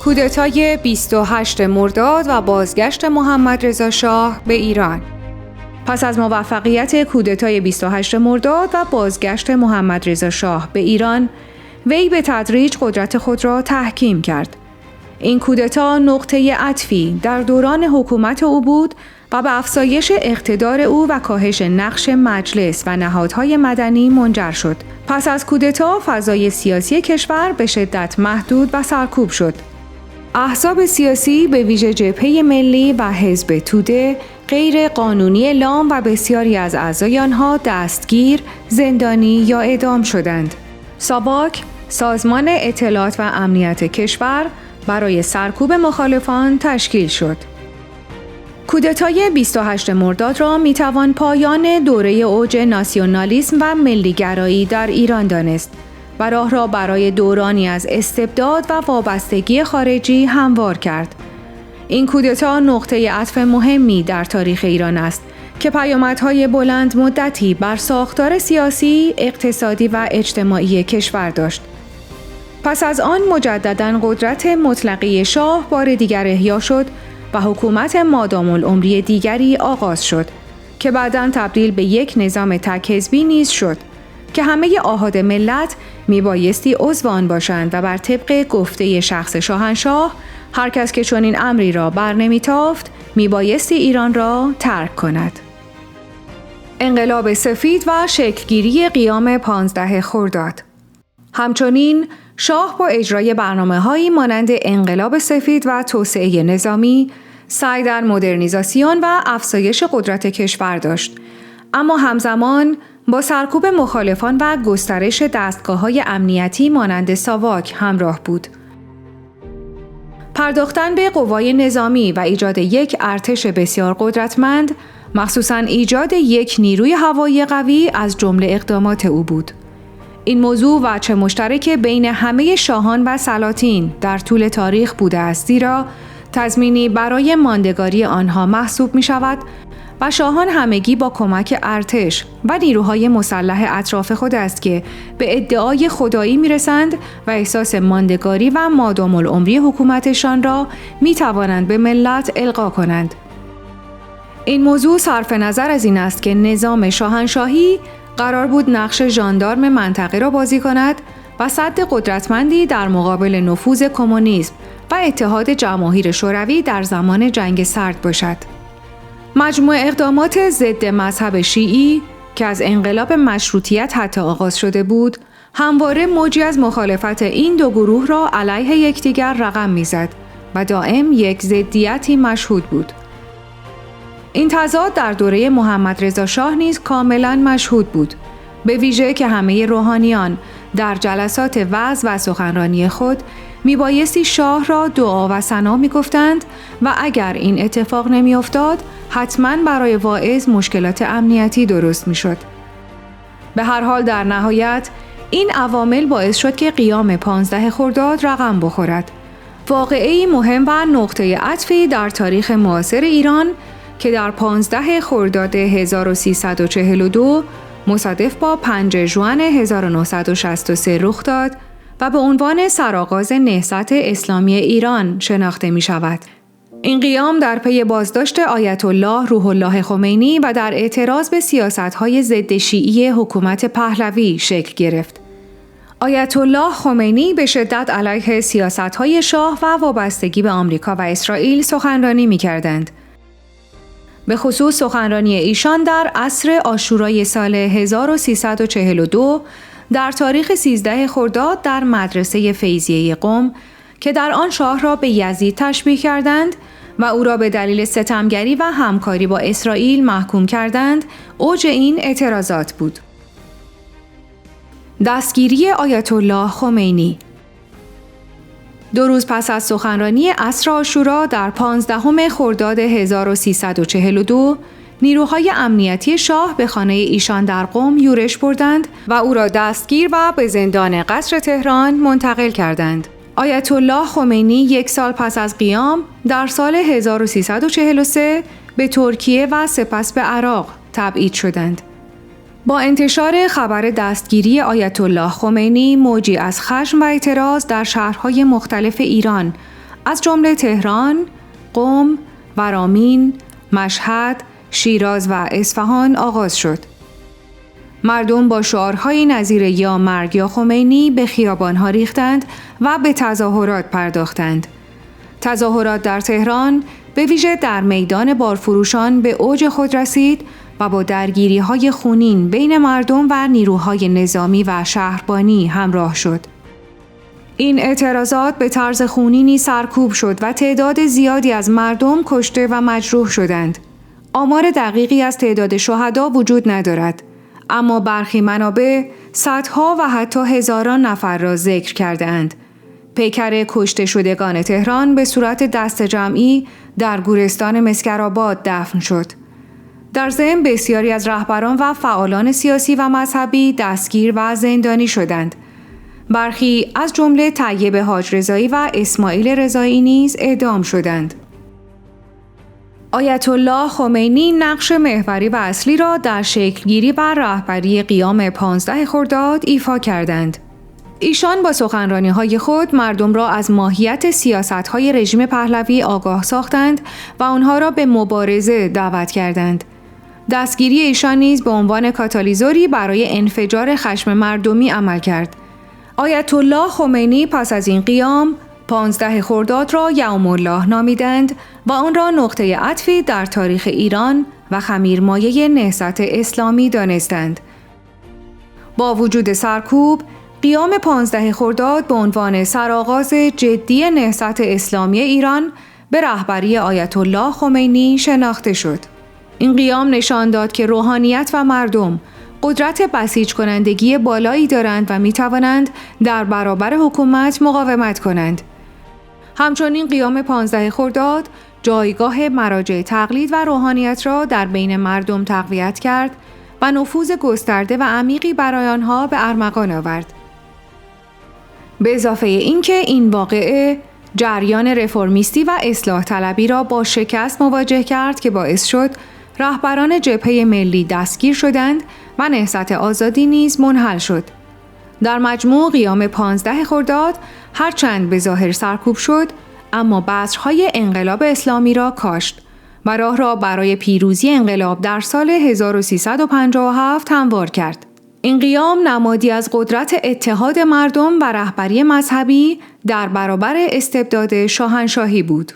کودتای 28 مرداد و بازگشت محمد رضا شاه به ایران. پس از موفقیت کودتای 28 مرداد و بازگشت محمد رضا شاه به ایران، وی به تدریج قدرت خود را تحکیم کرد. این کودتا نقطه عطفی در دوران حکومت او بود و به افزایش اقتدار او و کاهش نقش مجلس و نهادهای مدنی منجر شد. پس از کودتا فضای سیاسی کشور به شدت محدود و سرکوب شد. احزاب سیاسی به ویژه جبهه ملی و حزب توده غیر قانونی اعلام و بسیاری از اعضای آنها دستگیر، زندانی یا اعدام شدند. ساواک، سازمان اطلاعات و امنیت کشور، برای سرکوب مخالفان تشکیل شد. کودتای 28 مرداد را میتوان پایان دوره اوج ناسیونالیسم و ملیگرایی در ایران دانست و راه را برای دورانی از استبداد و وابستگی خارجی هموار کرد. این کودتا نقطه عطف مهمی در تاریخ ایران است که پیامدهای بلند مدتی بر ساختار سیاسی، اقتصادی و اجتماعی کشور داشت. پس از آن مجدداً قدرت مطلقه شاه بار دیگر احیا شد و حکومت مادام العمری دیگری آغاز شد که بعداً تبدیل به یک نظام تک حزبی نیز شد که همه آحاد ملت میبایستی عضو آن باشند و بر طبق گفته شخص شاهنشاه هر کس که چنین امری را بر نمیتافت میبایستی ایران را ترک کند. انقلاب سفید و شکلگیری قیام 15 خرداد. همچنین شاه با اجرای برنامه‌هایی مانند انقلاب سفید و توسعه نظامی سعی در مدرنیزاسیون و افزایش قدرت کشور داشت، اما همزمان با سرکوب مخالفان و گسترش دستگاه‌های امنیتی مانند ساواک همراه بود. پرداختن به قوای نظامی و ایجاد یک ارتش بسیار قدرتمند، مخصوصاً ایجاد یک نیروی هوایی قوی از جمله اقدامات او بود. این موضوع وجه مشترک بین همه شاهان و سلاطین در طول تاریخ بوده است، زیرا تضمینی برای ماندگاری آنها محسوب می شود و شاهان همگی با کمک ارتش و نیروهای مسلح اطراف خود است که به ادعای خدایی می رسند و احساس ماندگاری و مادام العمری حکومتشان را می توانند به ملت القا کنند. این موضوع صرف نظر از این است که نظام شاهنشاهی قرار بود نقش ژاندارم منطقه را بازی کند و سد قدرتمندی در مقابل نفوذ کمونیسم و اتحاد جماهیر شوروی در زمان جنگ سرد باشد. مجموع اقدامات ضد مذهب شیعی که از انقلاب مشروطیت حتی آغاز شده بود، همواره موجی از مخالفت این دو گروه را علیه یکدیگر رقم می‌زد و دائم یک ضدیتی مشهود بود. این تضاد در دوره محمد رضا شاه نیز کاملاً مشهود بود، به ویژه که همه روحانیان در جلسات وعظ و سخنرانی خود میبایستی شاه را دعا و ثنا میگفتند و اگر این اتفاق نمیافتاد حتماً برای واعظ مشکلات امنیتی درست میشد. به هر حال در نهایت این عوامل باعث شد که قیام 15 خرداد رقم بخورد. واقعه‌ای مهم و نقطه عطفی در تاریخ معاصر ایران که در 15 خرداد 1342 مصادف با 5 ژوئن 1963 رخ داد و به عنوان سرآغاز نهضت اسلامی ایران شناخته می شود. این قیام در پی بازداشت آیت الله روح الله خمینی و در اعتراض به سیاست‌های ضد شیعی حکومت پهلوی شکل گرفت. آیت الله خمینی به شدت علیه سیاست‌های شاه و وابستگی به آمریکا و اسرائیل سخنرانی می‌کردند. به خصوص سخنرانی ایشان در عصر عاشورای سال 1342 در تاریخ 13 خرداد در مدرسه فیضیه قم که در آن شاه را به یزید تشبیه کردند و او را به دلیل ستمگری و همکاری با اسرائیل محکوم کردند، اوج این اعتراضات بود. دستگیری آیت الله خمینی 2 روز پس از سخنرانی عصر عاشورا در 15 خرداد 1342 نیروهای امنیتی شاه به خانه ایشان در قم یورش بردند و او را دستگیر و به زندان قصر تهران منتقل کردند. آیت الله خمینی 1 سال پس از قیام در سال 1343 به ترکیه و سپس به عراق تبعید شدند. با انتشار خبر دستگیری آیت الله خمینی، موجی از خشم و اعتراض در شهرهای مختلف ایران از جمله تهران، قم، ورامین، مشهد، شیراز و اصفهان آغاز شد. مردم با شعارهای نظیر یا مرگ یا خمینی به خیابانها ریختند و به تظاهرات پرداختند. تظاهرات در تهران به ویژه در میدان بارفروشان به اوج خود رسید و با درگیری‌های خونین بین مردم و نیروهای نظامی و شهربانی همراه شد. این اعتراضات به طرز خونینی سرکوب شد و تعداد زیادی از مردم کشته و مجروح شدند. آمار دقیقی از تعداد شهدا وجود ندارد، اما برخی منابع صدها و حتی هزاران نفر را ذکر کرده‌اند. پیکر کشته شدگان تهران به صورت دست جمعی در گورستان مسکرآباد دفن شد. در ضمن بسیاری از رهبران و فعالان سیاسی و مذهبی دستگیر و زندانی شدند. برخی از جمله طیب حاج رضایی و اسماعیل رضایی نیز اعدام شدند. آیت الله خمینی نقش محوری و اصلی را در شکلگیری و رهبری قیام 15 خرداد ایفا کردند. ایشان با سخنرانی‌های خود مردم را از ماهیت سیاست‌های رژیم پهلوی آگاه ساختند و آنها را به مبارزه دعوت کردند. دستگیری ایشان نیز به عنوان کاتالیزوری برای انفجار خشم مردمی عمل کرد. آیت الله خمینی پس از این قیام 15 خرداد را یوم الله نامیدند و آن را نقطه عطفی در تاریخ ایران و خمیرمایه نهضت اسلامی دانستند. با وجود سرکوب، قیام 15 خرداد به عنوان سرآغاز جدی نهضت اسلامی ایران به رهبری آیت الله خمینی شناخته شد. این قیام نشان داد که روحانیت و مردم قدرت بسیج کنندگی بالایی دارند و می توانند در برابر حکومت مقاومت کنند. همچنین قیام 15 خرداد جایگاه مراجع تقلید و روحانیت را در بین مردم تقویت کرد و نفوذ گسترده و عمیقی برای آنها به ارمغان آورد. به اضافه اینکه این واقعه جریان رفرمیستی و اصلاح طلبی را با شکست مواجه کرد که باعث شد رهبران جبهه ملی دستگیر شدند و نهضت آزادی نیز منحل شد. در مجموع قیام 15 خرداد هرچند به ظاهر سرکوب شد، اما بذرهای انقلاب اسلامی را کاشت و راه را برای پیروزی انقلاب در سال 1357 هموار کرد. این قیام نمادی از قدرت اتحاد مردم و رهبری مذهبی در برابر استبداد شاهنشاهی بود.